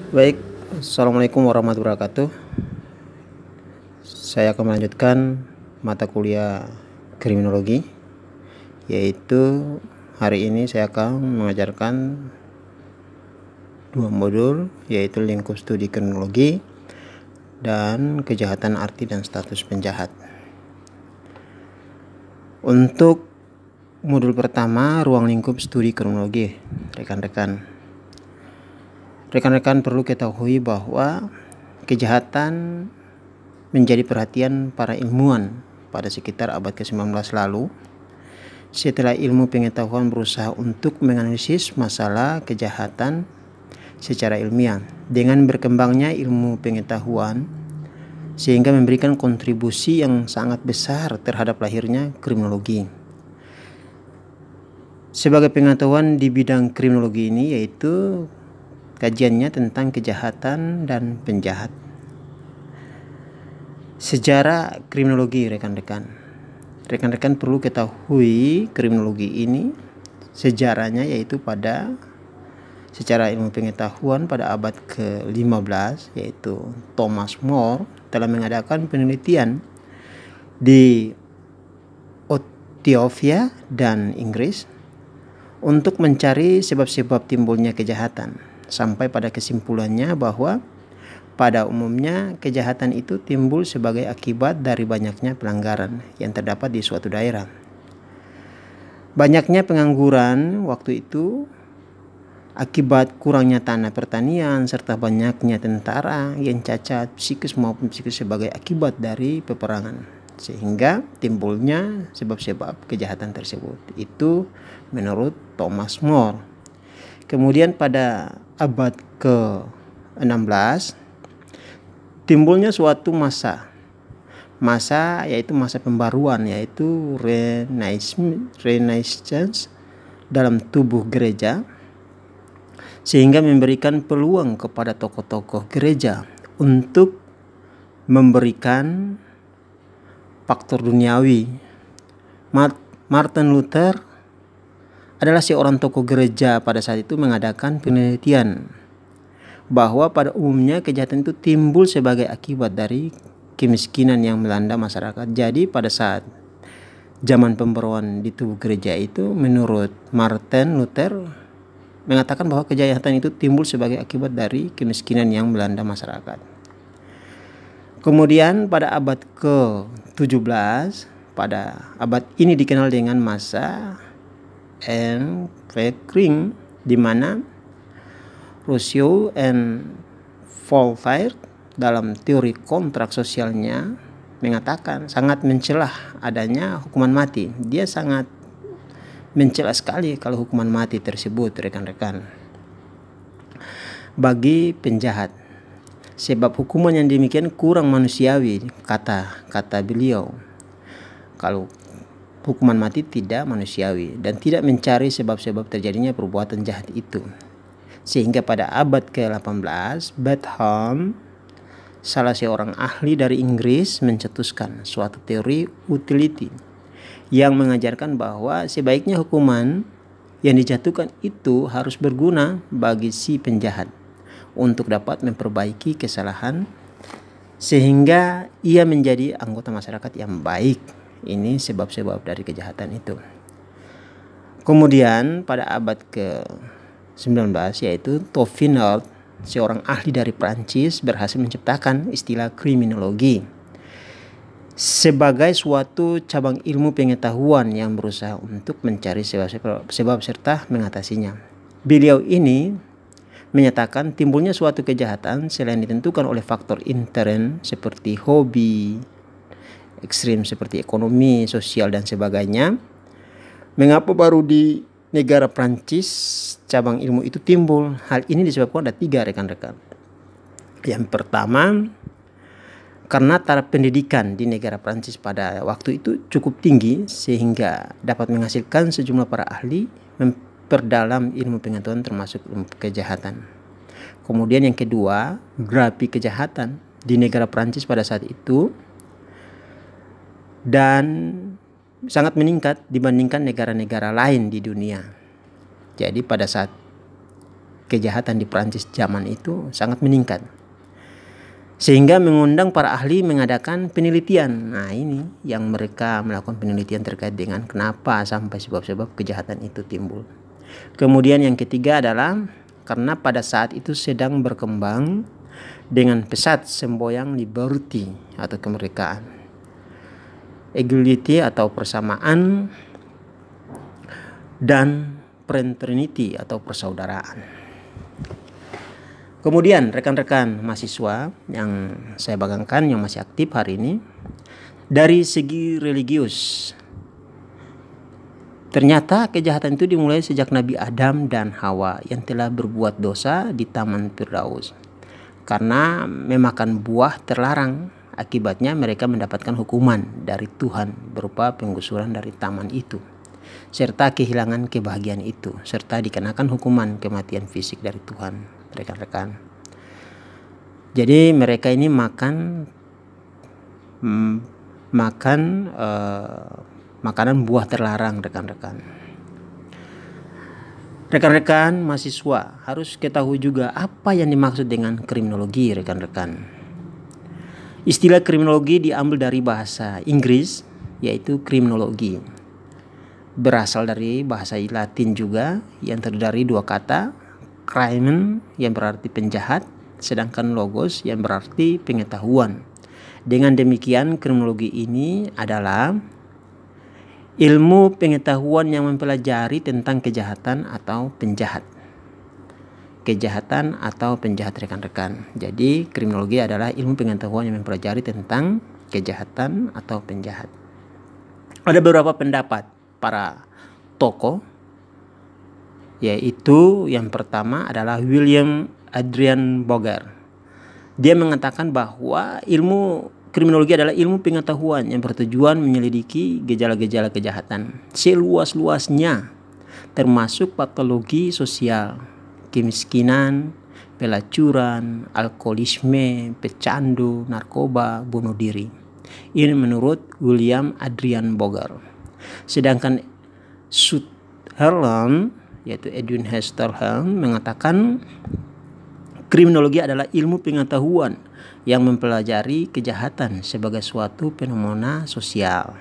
Baik, Assalamualaikum warahmatullahi wabarakatuh. Saya akan melanjutkan mata kuliah kriminologi, yaitu hari ini saya akan mengajarkan dua modul, yaitu lingkup studi kriminologi dan kejahatan arti dan status penjahat. Untuk modul pertama, ruang lingkup studi kriminologi, rekan-rekan perlu ketahui bahwa kejahatan menjadi perhatian para ilmuwan pada sekitar abad ke-19 lalu, setelah ilmu pengetahuan berusaha untuk menganalisis masalah kejahatan secara ilmiah. Dengan berkembangnya ilmu pengetahuan sehingga memberikan kontribusi yang sangat besar terhadap lahirnya kriminologi. Sebagai pengetahuan di bidang kriminologi ini yaitu kajiannya tentang kejahatan dan penjahat. Sejarah kriminologi rekan-rekan perlu ketahui kriminologi ini sejarahnya yaitu secara ilmu pengetahuan pada abad ke-15, yaitu Thomas More telah mengadakan penelitian di Ethiopia dan Inggris untuk mencari sebab-sebab timbulnya kejahatan, sampai pada kesimpulannya bahwa pada umumnya kejahatan itu timbul sebagai akibat dari banyaknya pelanggaran yang terdapat di suatu daerah. Banyaknya pengangguran waktu itu akibat kurangnya tanah pertanian serta banyaknya tentara yang cacat psikis maupun psikis sebagai akibat dari peperangan, sehingga timbulnya sebab-sebab kejahatan tersebut. Itu menurut Thomas More. Kemudian pada abad ke-16 timbulnya suatu masa yaitu masa pembaruan, yaitu Renaissance dalam tubuh gereja, sehingga memberikan peluang kepada tokoh-tokoh gereja untuk memberikan faktor duniawi. Martin Luther adalah seorang tokoh gereja pada saat itu mengadakan penelitian bahwa pada umumnya kejahatan itu timbul sebagai akibat dari kemiskinan yang melanda masyarakat. Jadi pada saat zaman pembaruan di tubuh gereja itu, menurut Martin Luther mengatakan bahwa kejahatan itu timbul sebagai akibat dari kemiskinan yang melanda masyarakat. Kemudian pada abad ke-17, pada abad ini dikenal dengan masa Enkelring, di mana Rousseau and Voltaire dalam teori kontrak sosialnya mengatakan sangat mencelah adanya hukuman mati. Dia sangat mencela sekali kalau hukuman mati tersebut, rekan-rekan, bagi penjahat, sebab hukuman yang demikian kurang manusiawi, kata beliau. Kalau hukuman mati tidak manusiawi dan tidak mencari sebab-sebab terjadinya perbuatan jahat itu. Sehingga pada abad ke-18, Bentham, salah seorang ahli dari Inggris, mencetuskan suatu teori utility yang mengajarkan bahwa sebaiknya hukuman yang dijatuhkan itu harus berguna bagi si penjahat untuk dapat memperbaiki kesalahan sehingga ia menjadi anggota masyarakat yang baik. Ini sebab-sebab dari kejahatan itu. Kemudian pada abad ke-19, yaitu Topinard, seorang ahli dari Prancis, berhasil menciptakan istilah kriminologi sebagai suatu cabang ilmu pengetahuan yang berusaha untuk mencari sebab serta mengatasinya. Beliau ini menyatakan timbulnya suatu kejahatan selain ditentukan oleh faktor intern seperti hobi, ekstrim seperti ekonomi, sosial, dan sebagainya. Mengapa baru di negara Prancis cabang ilmu itu timbul? Hal ini disebabkan ada 3, rekan-rekan. Yang pertama, karena taraf pendidikan di negara Prancis pada waktu itu cukup tinggi sehingga dapat menghasilkan sejumlah para ahli memperdalam ilmu pengetahuan termasuk ilmu kejahatan. Kemudian yang kedua, grafik kejahatan di negara Prancis pada saat itu dan sangat meningkat dibandingkan negara-negara lain di dunia. Jadi pada saat kejahatan di Prancis zaman itu sangat meningkat. Sehingga mengundang para ahli mengadakan penelitian. Nah, ini yang mereka melakukan penelitian terkait dengan kenapa sampai sebab-sebab kejahatan itu timbul. Kemudian yang ketiga adalah karena pada saat itu sedang berkembang dengan pesat semboyan liberty atau kemerdekaan, equality atau persamaan, dan fraternity atau persaudaraan. Kemudian rekan-rekan mahasiswa yang saya bagangkan yang masih aktif hari ini, dari segi religius, ternyata kejahatan itu dimulai sejak Nabi Adam dan Hawa yang telah berbuat dosa di Taman Firdaus. Karena memakan buah terlarang, akibatnya mereka mendapatkan hukuman dari Tuhan berupa penggusuran dari taman itu, serta kehilangan kebahagiaan itu, serta dikenakan hukuman kematian fisik dari Tuhan, rekan-rekan. Jadi mereka ini makanan buah terlarang, rekan-rekan. Rekan-rekan mahasiswa harus ketahui juga apa yang dimaksud dengan kriminologi, rekan-rekan. Istilah kriminologi diambil dari bahasa Inggris, yaitu kriminologi. Berasal dari bahasa Latin juga yang terdiri dari dua kata, crimen yang berarti penjahat, sedangkan logos yang berarti pengetahuan. Dengan demikian, kriminologi ini adalah ilmu pengetahuan yang mempelajari tentang kejahatan atau penjahat. Kejahatan atau penjahat, rekan-rekan. Jadi kriminologi adalah ilmu pengetahuan yang mempelajari tentang kejahatan atau penjahat. Ada beberapa pendapat para tokoh, yaitu yang pertama adalah William Adrian Boger. Dia mengatakan bahwa ilmu kriminologi adalah ilmu pengetahuan yang bertujuan menyelidiki gejala-gejala kejahatan seluas-luasnya, termasuk patologi sosial, kemiskinan, pelacuran, alkoholisme, pecandu, narkoba, bunuh diri. Ini menurut William Adrian Boger. Sedangkan Sutherland, yaitu Edwin Sutherland, mengatakan kriminologi adalah ilmu pengetahuan yang mempelajari kejahatan sebagai suatu fenomena sosial,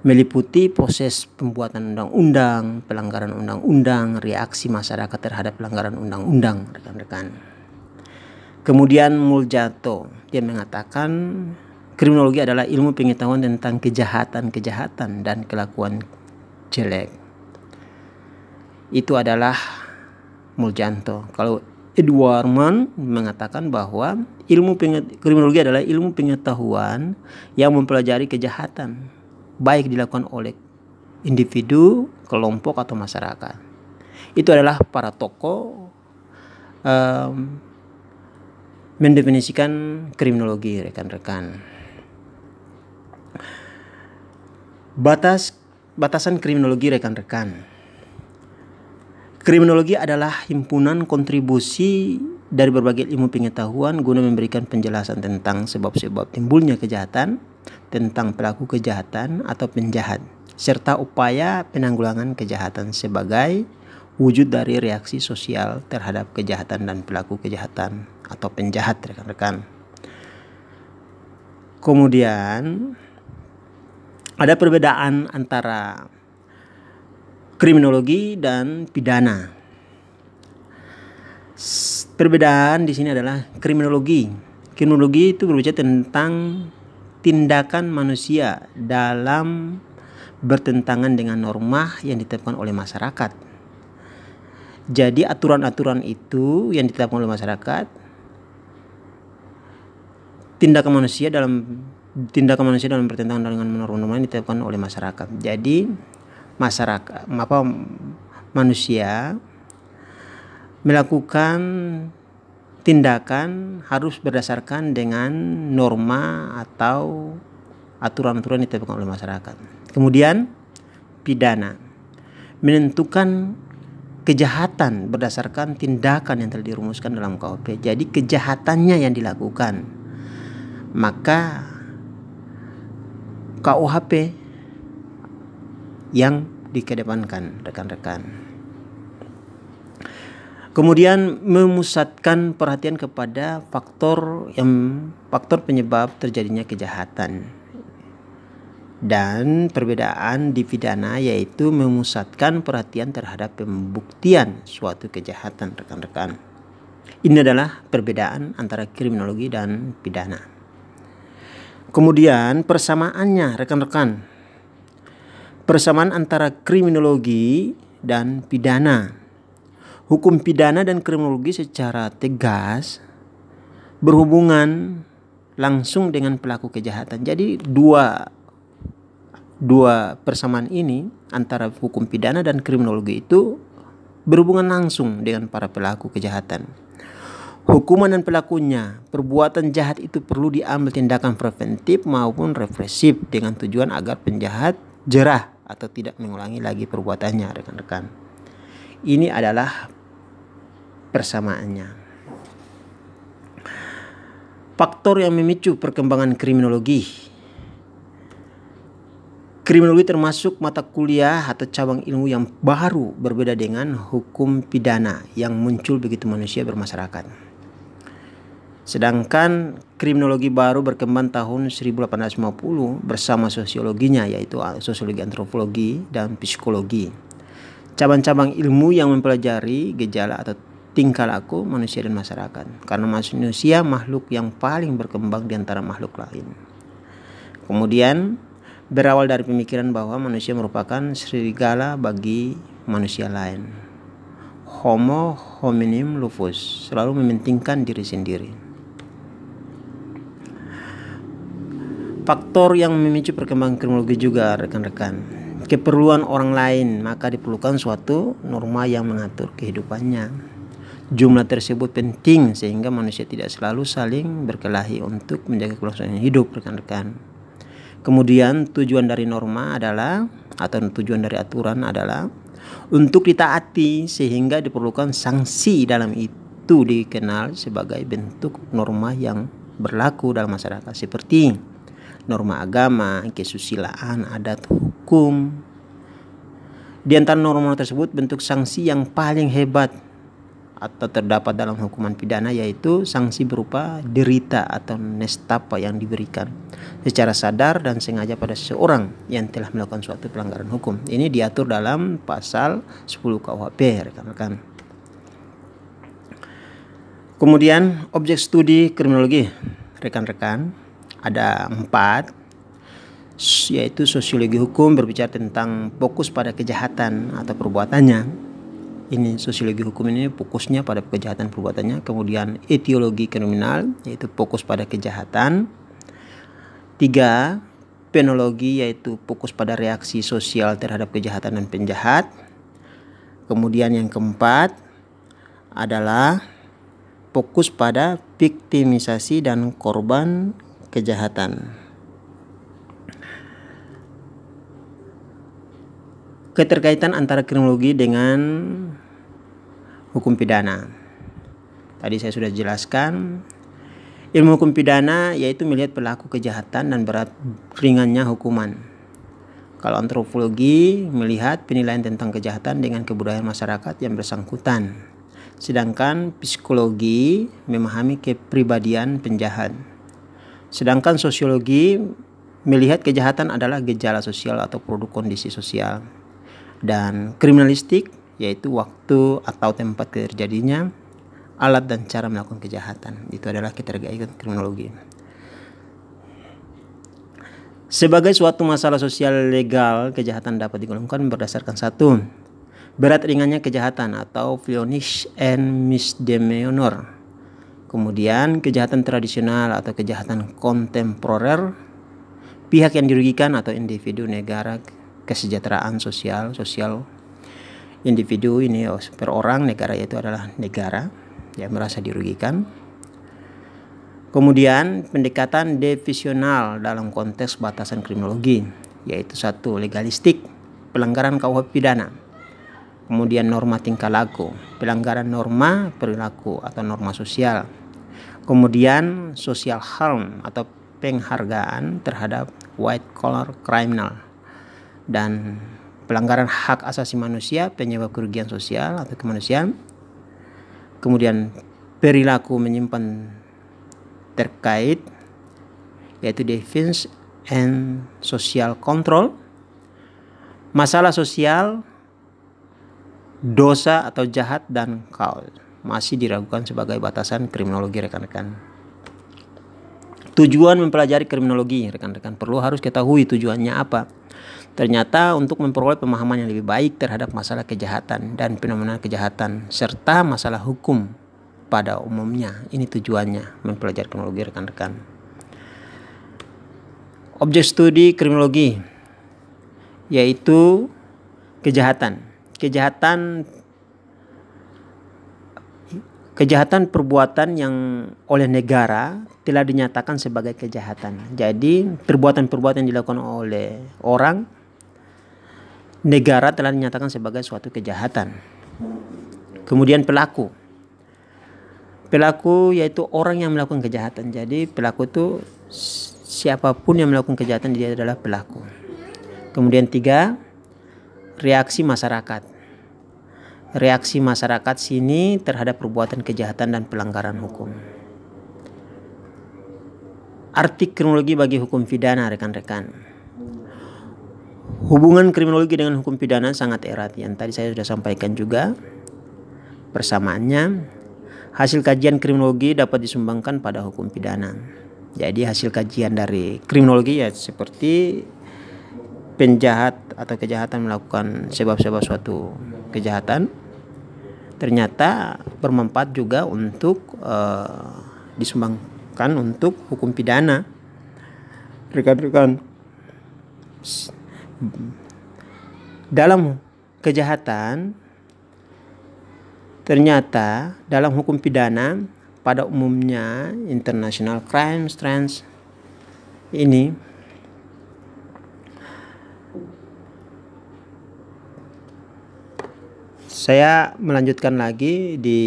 meliputi proses pembuatan undang-undang, pelanggaran undang-undang, reaksi masyarakat terhadap pelanggaran undang-undang, rekan-rekan. Kemudian Muljato, dia mengatakan kriminologi adalah ilmu pengetahuan tentang kejahatan-kejahatan dan kelakuan jelek. Itu adalah Muljanto. Kalau Edward Mann mengatakan bahwa kriminologi adalah ilmu pengetahuan yang mempelajari kejahatan, baik dilakukan oleh individu, kelompok, atau masyarakat. Itu adalah para tokoh mendefinisikan kriminologi, rekan-rekan. Batasan kriminologi, rekan-rekan. Kriminologi adalah himpunan kontribusi dari berbagai ilmu pengetahuan guna memberikan penjelasan tentang sebab-sebab timbulnya kejahatan, tentang pelaku kejahatan atau penjahat, serta upaya penanggulangan kejahatan sebagai wujud dari reaksi sosial terhadap kejahatan dan pelaku kejahatan atau penjahat, rekan-rekan. Kemudian ada perbedaan antara kriminologi dan pidana. Perbedaan di sini adalah kriminologi. Kriminologi itu berbicara tentang tindakan manusia dalam bertentangan dengan norma yang ditetapkan oleh masyarakat. Jadi aturan-aturan itu yang ditetapkan oleh masyarakat, tindakan manusia dalam bertentangan dengan norma-norma yang ditetapkan oleh masyarakat. Jadi manusia melakukan tindakan harus berdasarkan dengan norma atau aturan-aturan yang ditetapkan oleh masyarakat. Kemudian pidana menentukan kejahatan berdasarkan tindakan yang telah dirumuskan dalam KUHP. Jadi kejahatannya yang dilakukan, maka KUHP yang dikedepankan, rekan-rekan. Kemudian memusatkan perhatian kepada faktor penyebab terjadinya kejahatan. Dan perbedaan di pidana yaitu memusatkan perhatian terhadap pembuktian suatu kejahatan, rekan-rekan. Ini adalah perbedaan antara kriminologi dan pidana. Kemudian persamaannya, rekan-rekan. Persamaan antara kriminologi dan pidana. Hukum pidana dan kriminologi secara tegas berhubungan langsung dengan pelaku kejahatan. Jadi dua persamaan ini antara hukum pidana dan kriminologi itu berhubungan langsung dengan para pelaku kejahatan. Hukuman dan pelakunya, perbuatan jahat itu perlu diambil tindakan preventif maupun represif dengan tujuan agar penjahat jerah atau tidak mengulangi lagi perbuatannya, rekan-rekan. Ini adalah persamaannya. Faktor yang memicu perkembangan kriminologi. Kriminologi termasuk mata kuliah atau cabang ilmu yang baru berbeda dengan hukum pidana yang muncul begitu manusia bermasyarakat. Sedangkan kriminologi baru berkembang tahun 1850 bersama sosiologinya, yaitu sosiologi antropologi dan psikologi. Cabang-cabang ilmu yang mempelajari gejala atau tingkah laku manusia dan masyarakat. Karena manusia makhluk yang paling berkembang di antara makhluk lain. Kemudian berawal dari pemikiran bahwa manusia merupakan serigala bagi manusia lain. Homo hominin lupus, selalu mementingkan diri sendiri. Faktor yang memicu perkembangan kriminologi juga, rekan-rekan. Keperluan orang lain, maka diperlukan suatu norma yang mengatur kehidupannya. Jumlah tersebut penting sehingga manusia tidak selalu saling berkelahi untuk menjaga kelangsungan hidup, rekan-rekan. Kemudian tujuan dari norma adalah, atau tujuan dari aturan adalah untuk ditaati, sehingga diperlukan sanksi. Dalam itu dikenal sebagai bentuk norma yang berlaku dalam masyarakat, seperti norma agama, kesusilaan, adat, hukum. Di antara norma tersebut, bentuk sanksi yang paling hebat atau terdapat dalam hukuman pidana yaitu sanksi berupa derita atau nestapa yang diberikan secara sadar dan sengaja pada seseorang yang telah melakukan suatu pelanggaran hukum. Ini diatur dalam pasal 10 KUHP, rekan-rekan. Kemudian objek studi kriminologi, rekan-rekan, ada 4, yaitu sosiologi hukum berbicara tentang fokus pada kejahatan atau perbuatannya. Ini sosiologi hukum ini fokusnya pada kejahatan perbuatannya. Kemudian etiologi kriminal, yaitu fokus pada kejahatan. 3, penologi, yaitu fokus pada reaksi sosial terhadap kejahatan dan penjahat. Kemudian yang keempat adalah fokus pada viktimisasi dan korban kejahatan. Keterkaitan antara kriminologi dengan hukum pidana. Tadi saya sudah jelaskan. Ilmu hukum pidana yaitu melihat pelaku kejahatan dan berat ringannya hukuman. Kalau antropologi melihat penilaian tentang kejahatan dengan kebudayaan masyarakat yang bersangkutan. Sedangkan psikologi memahami kepribadian penjahat. Sedangkan sosiologi melihat kejahatan adalah gejala sosial atau produk kondisi sosial. Dan kriminalistik yaitu waktu atau tempat terjadinya, alat dan cara melakukan kejahatan. Itu adalah keterkaitan kriminologi. Sebagai suatu masalah sosial legal, kejahatan dapat digolongkan berdasarkan 1, berat ringannya kejahatan atau violence and misdemeanor. Kemudian kejahatan tradisional atau kejahatan kontemporer, pihak yang dirugikan atau individu, negara, kesejahteraan sosial individu ini per orang, negara itu adalah negara yang merasa dirugikan. Kemudian pendekatan divisional dalam konteks batasan kriminologi, yaitu 1, legalistik, pelanggaran KUHP pidana. Kemudian norma tingkah laku, pelanggaran norma perilaku atau norma sosial. Kemudian social harm atau penghargaan terhadap white collar criminal. Dan pelanggaran hak asasi manusia, penyebab kerugian sosial atau kemanusiaan. kemudian perilaku menyimpan terkait, yaitu defense and social control, masalah sosial, dosa atau jahat, dan cause masih diragukan sebagai batasan kriminologi rekan-rekan. Tujuan mempelajari kriminologi rekan-rekan, perlu harus ketahui tujuannya apa. Ternyata untuk memperoleh pemahaman yang lebih baik terhadap masalah kejahatan dan fenomena kejahatan serta masalah hukum pada umumnya. Ini tujuannya mempelajari kriminologi rekan-rekan. Objek studi kriminologi yaitu kejahatan. Kejahatan perbuatan yang oleh negara telah dinyatakan sebagai kejahatan. Jadi perbuatan-perbuatan yang dilakukan oleh orang, negara telah dinyatakan sebagai suatu kejahatan. Kemudian pelaku yaitu orang yang melakukan kejahatan. Jadi pelaku itu siapapun yang melakukan kejahatan, dia adalah pelaku. Kemudian 3, reaksi masyarakat. Reaksi masyarakat sini terhadap perbuatan kejahatan dan pelanggaran hukum. Arti kriminologi bagi hukum pidana rekan-rekan. Hubungan kriminologi dengan hukum pidana sangat erat, yang tadi saya sudah sampaikan juga. Persamaannya, hasil kajian kriminologi dapat disumbangkan pada hukum pidana. Jadi hasil kajian dari kriminologi ya seperti penjahat atau kejahatan melakukan sebab-sebab suatu kejahatan, ternyata bermanfaat juga untuk disumbangkan untuk hukum pidana. Rekan-rekan, dalam kejahatan, ternyata dalam hukum pidana pada umumnya international crimes trends ini saya melanjutkan lagi di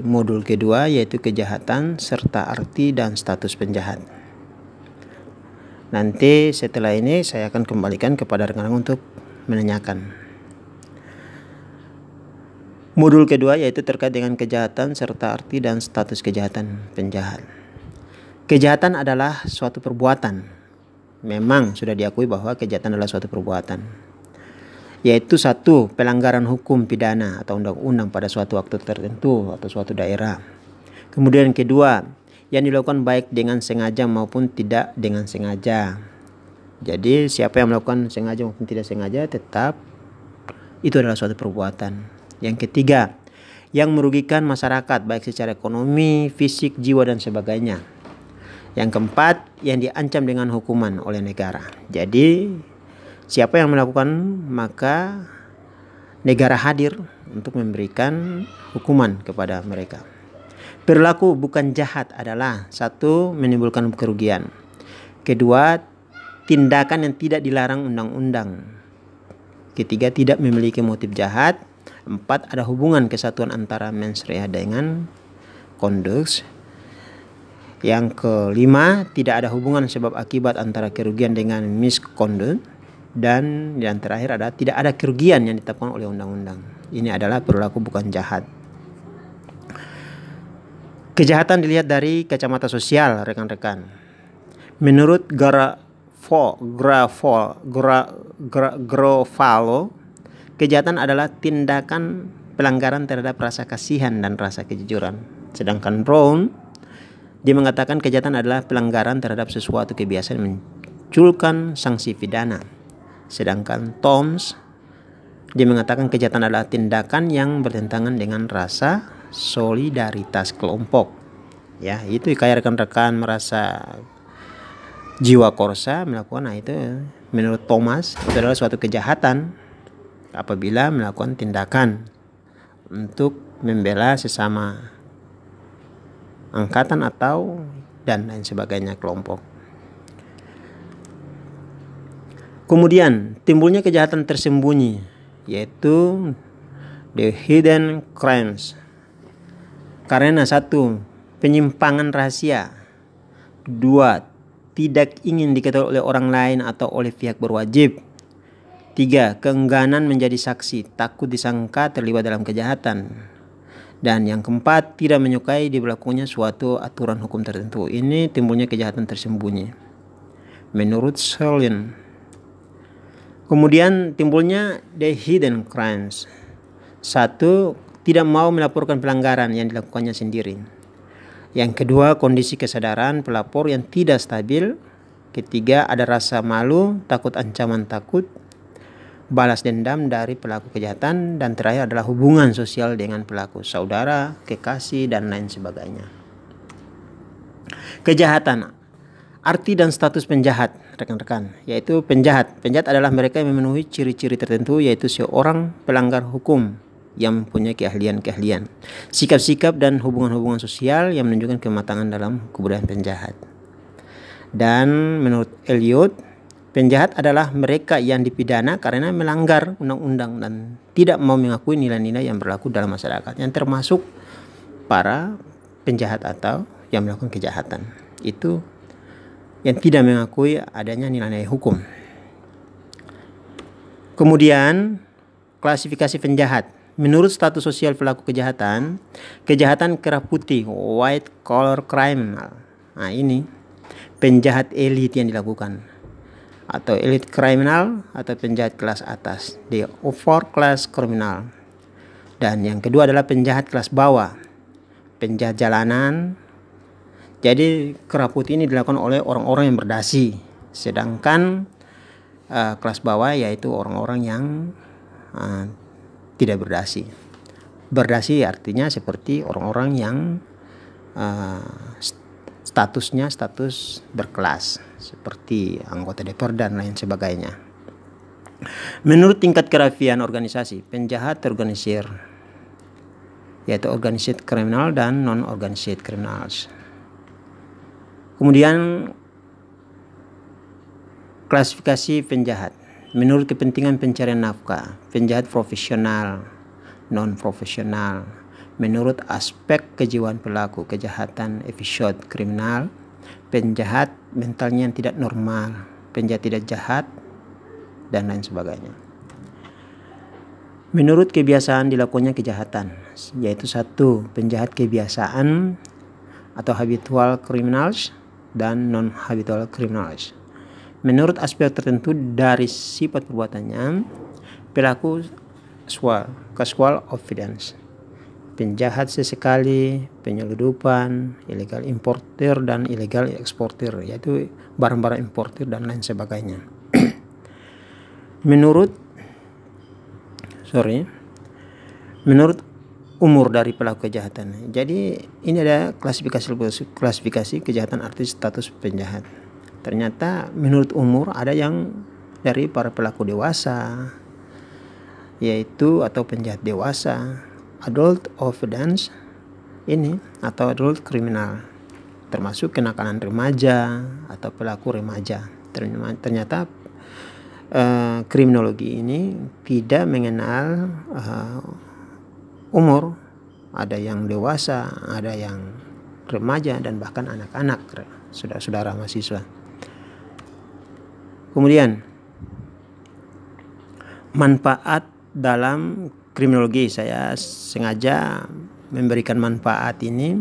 modul kedua, yaitu kejahatan serta arti dan status penjahat. Nanti setelah ini saya akan kembalikan kepada rekan-rekan untuk menanyakan. Modul kedua yaitu terkait dengan kejahatan serta arti dan status kejahatan penjahat. Kejahatan adalah suatu perbuatan. Memang sudah diakui bahwa kejahatan adalah suatu perbuatan, yaitu 1, pelanggaran hukum pidana atau undang-undang pada suatu waktu tertentu atau suatu daerah. Kemudian kedua, yang dilakukan baik dengan sengaja maupun tidak dengan sengaja. Jadi siapa yang melakukan sengaja maupun tidak sengaja, tetap itu adalah suatu perbuatan. Yang ketiga, yang merugikan masyarakat baik secara ekonomi, fisik, jiwa, dan sebagainya. Yang keempat, yang diancam dengan hukuman oleh negara. Jadi siapa yang melakukan, maka negara hadir untuk memberikan hukuman kepada mereka. Perilaku bukan jahat adalah 1, menimbulkan kerugian. Kedua, tindakan yang tidak dilarang undang-undang. Ketiga, tidak memiliki motif jahat. 4, ada hubungan kesatuan antara mens rea dengan conduct. Yang kelima, tidak ada hubungan sebab akibat antara kerugian dengan misconduct. Dan yang terakhir ada tidak ada kerugian yang ditetapkan oleh undang-undang. Ini adalah perilaku bukan jahat. Kejahatan dilihat dari kacamata sosial rekan-rekan. Menurut Garofalo, kejahatan adalah tindakan pelanggaran terhadap rasa kasihan dan rasa kejujuran. Sedangkan Brown, dia mengatakan kejahatan adalah pelanggaran terhadap sesuatu kebiasaan menmunculkan sanksi pidana. Sedangkan Toms, dia mengatakan kejahatan adalah tindakan yang bertentangan dengan rasa solidaritas kelompok. Ya, itu kayak rekan-rekan merasa jiwa korsa melakukan, nah itu menurut Thomas itu adalah suatu kejahatan apabila melakukan tindakan untuk membela sesama angkatan atau dan lain sebagainya kelompok. Kemudian timbulnya kejahatan tersembunyi, yaitu the hidden crimes, karena 1, penyimpangan rahasia. 2, tidak ingin diketahui oleh orang lain atau oleh pihak berwajib. 3, keengganan menjadi saksi, takut disangka terlibat dalam kejahatan. Dan yang keempat, tidak menyukai diberlakukannya suatu aturan hukum tertentu. Ini timbulnya kejahatan tersembunyi menurut Selin. Kemudian timbulnya the hidden crimes. Satu, tidak mau melaporkan pelanggaran yang dilakukannya sendiri. Yang kedua, kondisi kesadaran pelapor yang tidak stabil. Ketiga, ada rasa malu, takut ancaman takut, balas dendam dari pelaku kejahatan. Dan terakhir adalah hubungan sosial dengan pelaku, saudara, kekasih, dan lain sebagainya. Kejahatan, arti dan status penjahat, rekan-rekan, yaitu penjahat. Penjahat adalah mereka yang memenuhi ciri-ciri tertentu, yaitu seorang pelanggar hukum yang mempunyai keahlian-keahlian, sikap-sikap dan hubungan-hubungan sosial yang menunjukkan kematangan dalam kebudayaan penjahat. Dan menurut Eliot, penjahat adalah mereka yang dipidana karena melanggar undang-undang dan tidak mau mengakui nilai-nilai yang berlaku dalam masyarakat, yang termasuk para penjahat atau yang melakukan kejahatan. Itu yang tidak mengakui adanya nilai-nilai hukum. Kemudian, klasifikasi penjahat. Menurut status sosial pelaku kejahatan, kejahatan kerah putih, white collar criminal. Nah, ini penjahat elit yang dilakukan, atau elite criminal, atau penjahat kelas atas, the upper class criminal. Dan yang kedua adalah penjahat kelas bawah, penjahat jalanan. Jadi kerah putih ini dilakukan oleh orang-orang yang berdasi, sedangkan kelas bawah yaitu orang-orang yang tidak berdasi. Berdasi artinya seperti orang-orang yang statusnya status berkelas, seperti anggota DPR dan lain sebagainya. Menurut tingkat kerafian organisasi, penjahat terorganisir, yaitu organized criminal dan non-organized criminals. Kemudian klasifikasi penjahat. Menurut kepentingan pencarian nafkah, penjahat profesional, non-profesional. Menurut aspek kejiwaan pelaku kejahatan, episode kriminal, penjahat mentalnya yang tidak normal, penjahat tidak jahat, dan lain sebagainya. Menurut kebiasaan dilakukannya kejahatan, yaitu satu, penjahat kebiasaan atau habitual criminals dan non-habitual criminals. Menurut aspek tertentu dari sifat perbuatannya, pelaku casual offense, penjahat sesekali, penyeludupan, illegal importer dan illegal eksportir, yaitu barang-barang importir dan lain sebagainya. Menurut umur dari pelaku kejahatan. Jadi ini ada klasifikasi kejahatan artis status penjahat. Ternyata menurut umur ada yang dari para pelaku dewasa, yaitu atau penjahat dewasa, adult offense ini atau adult criminal, termasuk kenakalan remaja atau pelaku remaja. Ternyata kriminologi ini tidak mengenal umur, ada yang dewasa, ada yang remaja, dan bahkan anak-anak, saudara-saudara mahasiswa. Kemudian manfaat dalam kriminologi, saya sengaja memberikan manfaat ini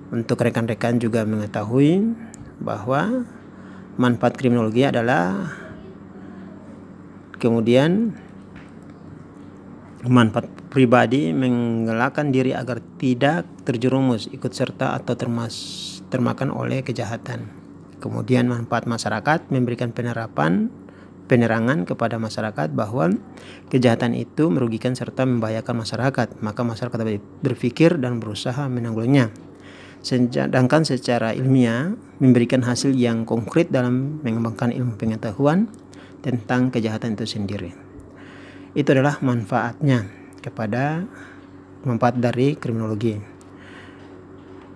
untuk rekan-rekan juga mengetahui bahwa manfaat kriminologi adalah kemudian manfaat pribadi menggelakkan diri agar tidak terjerumus, ikut serta atau termakan oleh kejahatan. Kemudian manfaat masyarakat memberikan penerangan kepada masyarakat bahwa kejahatan itu merugikan serta membahayakan masyarakat, maka masyarakat dapat berpikir dan berusaha menanggulanginya. Sedangkan secara ilmiah memberikan hasil yang konkret dalam mengembangkan ilmu pengetahuan tentang kejahatan itu sendiri. Itu adalah manfaat dari kriminologi.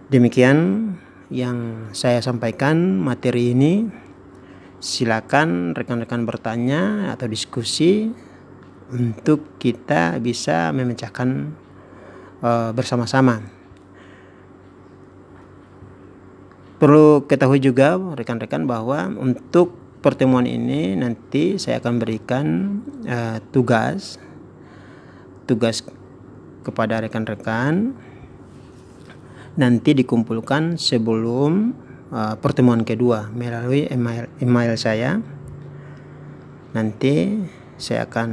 Demikian yang saya sampaikan materi ini. Silakan rekan-rekan bertanya atau diskusi untuk kita bisa memecahkan bersama-sama. Perlu ketahui juga rekan-rekan bahwa untuk pertemuan ini nanti saya akan berikan tugas kepada rekan-rekan, nanti dikumpulkan sebelum pertemuan kedua melalui email saya. Nanti saya akan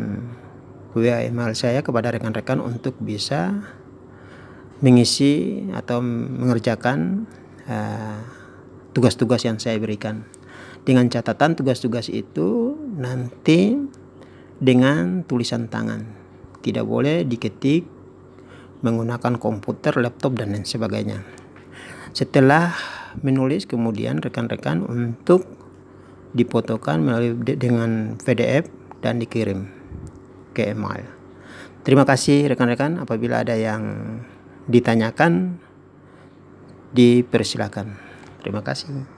WA email saya kepada rekan-rekan untuk bisa mengisi atau mengerjakan tugas-tugas yang saya berikan. Dengan catatan tugas-tugas itu nanti dengan tulisan tangan, tidak boleh diketik menggunakan komputer, laptop, dan lain sebagainya. Setelah menulis, kemudian rekan-rekan untuk difotokan melalui dengan PDF dan dikirim ke email. Terima kasih rekan-rekan. Apabila ada yang ditanyakan, dipersilakan. Terima kasih.